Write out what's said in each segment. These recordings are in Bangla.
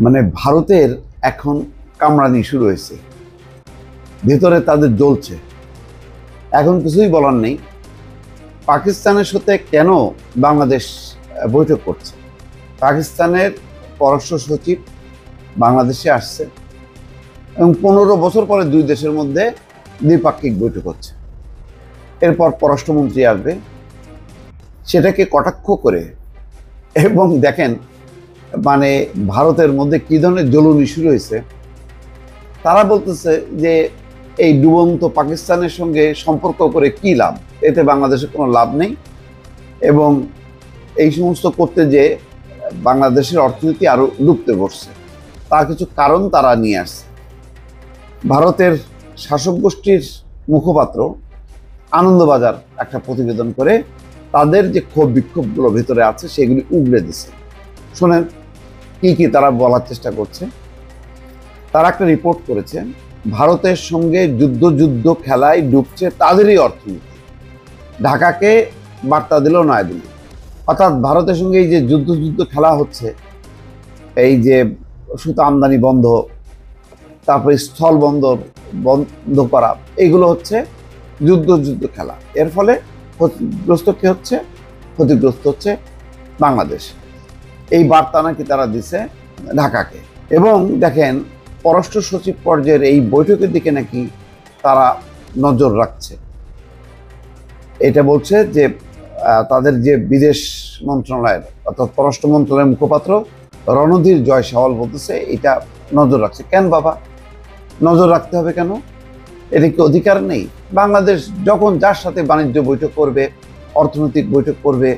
মানে ভারতের এখন কামড়ানি শুরু হয়েছে, ভেতরে তাদের জ্বলছে। এখন কিছুই বলার নেই। পাকিস্তানের সাথে কেন বাংলাদেশ বৈঠক করছে? পাকিস্তানের পররাষ্ট্র সচিব বাংলাদেশে আসছে এবং 15 বছর পরে দুই দেশের মধ্যে দ্বিপাক্ষিক বৈঠক হচ্ছে। এরপর পররাষ্ট্রমন্ত্রী আসবে, সেটাকে কটাক্ষ করে। এবং দেখেন মানে ভারতের মধ্যে কি ধরনের জ্বলুনি শুরু হয়েছে। তারা বলতেছে যে এই ডুবন্ত পাকিস্তানের সঙ্গে সম্পর্ক করে কি লাভ, এতে বাংলাদেশের কোনো লাভ নেই। এবং এই সমস্ত করতে যে বাংলাদেশের অর্থনীতি আরো ডুবতে বসছে, তার কিছু কারণ তারা নিয়ে আসছে। ভারতের শাসক গোষ্ঠীর মুখপাত্র আনন্দবাজার একটা প্রতিবেদন করে তাদের যে ক্ষোভ বিক্ষোভগুলো ভেতরে আছে সেগুলি উগড়ে দিছে। শোনেন কি কি তারা বলার চেষ্টা করছে। তারা একটা রিপোর্ট করেছে, ভারতের সঙ্গে যুদ্ধ খেলায় ডুবছে তাদেরই অর্থনীতি। ঢাকাকে বার্তা দিল নয়াদিল্লি। অর্থাৎ ভারতের সঙ্গে এই যে যুদ্ধ খেলা হচ্ছে, এই যে সুতা আমদানি বন্ধ, তারপরে স্থল বন্দর বন্ধ করা, এগুলো হচ্ছে যুদ্ধ খেলা। এর ফলে ক্ষতিগ্রস্ত কি হচ্ছে? ক্ষতিগ্রস্ত হচ্ছে বাংলাদেশ। এই বার্তা নাকি তারা দিছে ঢাকাকে। এবং দেখেন পররাষ্ট্র সচিব পর্যায়ের এই বৈঠকের দিকে নাকি তারা নজর রাখছে। এটা বলছে যে তাদের যে বিদেশ মন্ত্রণালয়ের অর্থাৎ পররাষ্ট্র মন্ত্রণালয়ের মুখপাত্র রণধীর জয়সওয়াল বলতেছে এটা নজর রাখছে। কেন বাবা নজর রাখতে হবে কেন? এটা কি অধিকার নেই? বাংলাদেশ যখন যার সাথে বাণিজ্য বৈঠক করবে, অর্থনৈতিক বৈঠক করবে,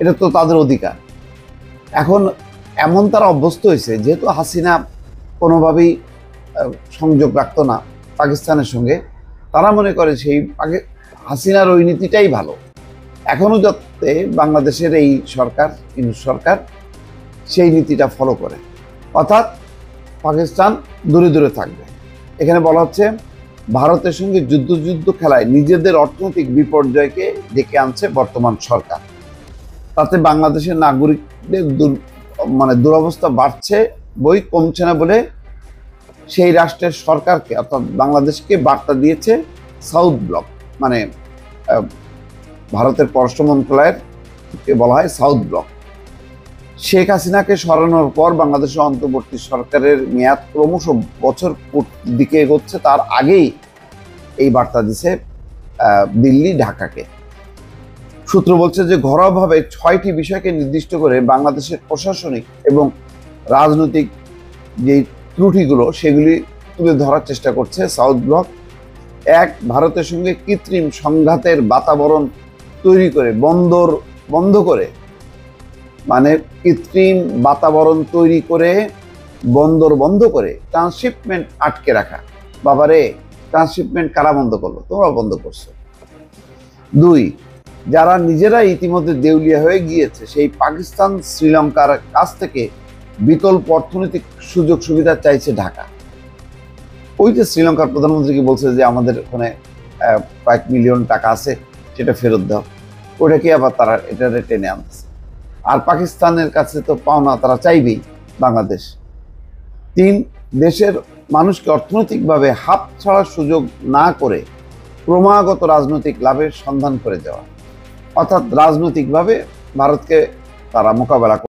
এটা তো তাদের অধিকার। এখন এমন তারা অভ্যস্ত হয়েছে, যেহেতু হাসিনা কোনোভাবেই সংযোগ রাখতো না পাকিস্তানের সঙ্গে, তারা মনে করে সেই হাসিনার ওই নীতিটাই ভালো। এখনো যাতে বাংলাদেশের এই সরকার সরকার সেই নীতিটা ফলো করে, অর্থাৎ পাকিস্তান দূরে দূরে থাকবে। এখানে বলা হচ্ছে ভারতের সঙ্গে যুদ্ধ খেলায় নিজেদের অর্থনৈতিক বিপর্যয়কে ডেকে আনছে বর্তমান সরকার। তাতে বাংলাদেশের নাগরিকদের দুরবস্থা বাড়ছে, বই কমছে না বলে সেই রাষ্ট্রের সরকারকে অর্থাৎ বাংলাদেশকে বার্তা দিয়েছে সাউথ ব্লক। মানে ভারতের পররাষ্ট্র মন্ত্রণালয়ের বলা হয় সাউথ ব্লক। শেখ হাসিনাকে সরানোর পর বাংলাদেশের অন্তর্বর্তী সরকারের মেয়াদ ক্রমশ বছর দিকে এগোচ্ছে, তার আগেই এই বার্তা দিছে দিল্লি ঢাকাকে। সূত্র বলছে যে ঘরোয়াভাবে 6টি বিষয়কে নির্দিষ্ট করে বাংলাদেশের প্রশাসনিক এবং রাজনৈতিক যে ত্রুটিগুলো সেগুলি তুলে ধরার চেষ্টা করছে সাউথ ব্লক। 1, ভারতের সঙ্গে কৃত্রিম সংঘাতের বাতাবরণ তৈরি করে বন্ধ করে, মানে কৃত্রিম বাতাবরণ তৈরি করে বন্দর বন্ধ করে ট্রান্সশিপমেন্ট আটকে রাখা। বাবারে, ট্রান্সশিপমেন্ট কারা বন্ধ করলো? তোমরা বন্ধ করছো। 2, যারা নিজেরা ইতিমধ্যে দেউলিয়া হয়ে গিয়েছে সেই পাকিস্তান শ্রীলঙ্কার কাছ থেকে বিকল্প অর্থনৈতিক সুযোগ সুবিধা চাইছে ঢাকা। ওই যে শ্রীলঙ্কার প্রধানমন্ত্রীকে বলছে যে আমাদের ওখানে কয়েক মিলিয়ন টাকা আছে, সেটা ফেরত দাও। ওটাকে আবার তারা এটা টেনে আনতেছে। আর পাকিস্তানের কাছে তো পাওনা তারা চাইবেই বাংলাদেশ। 3, দেশের মানুষকে অর্থনৈতিকভাবে হাত ছাড়ার সুযোগ না করে ক্রমাগত রাজনৈতিক লাভের সন্ধান করে যাওয়া। অর্থাৎ রাজনৈতিকভাবে ভারতকে তারা মোকাবেলা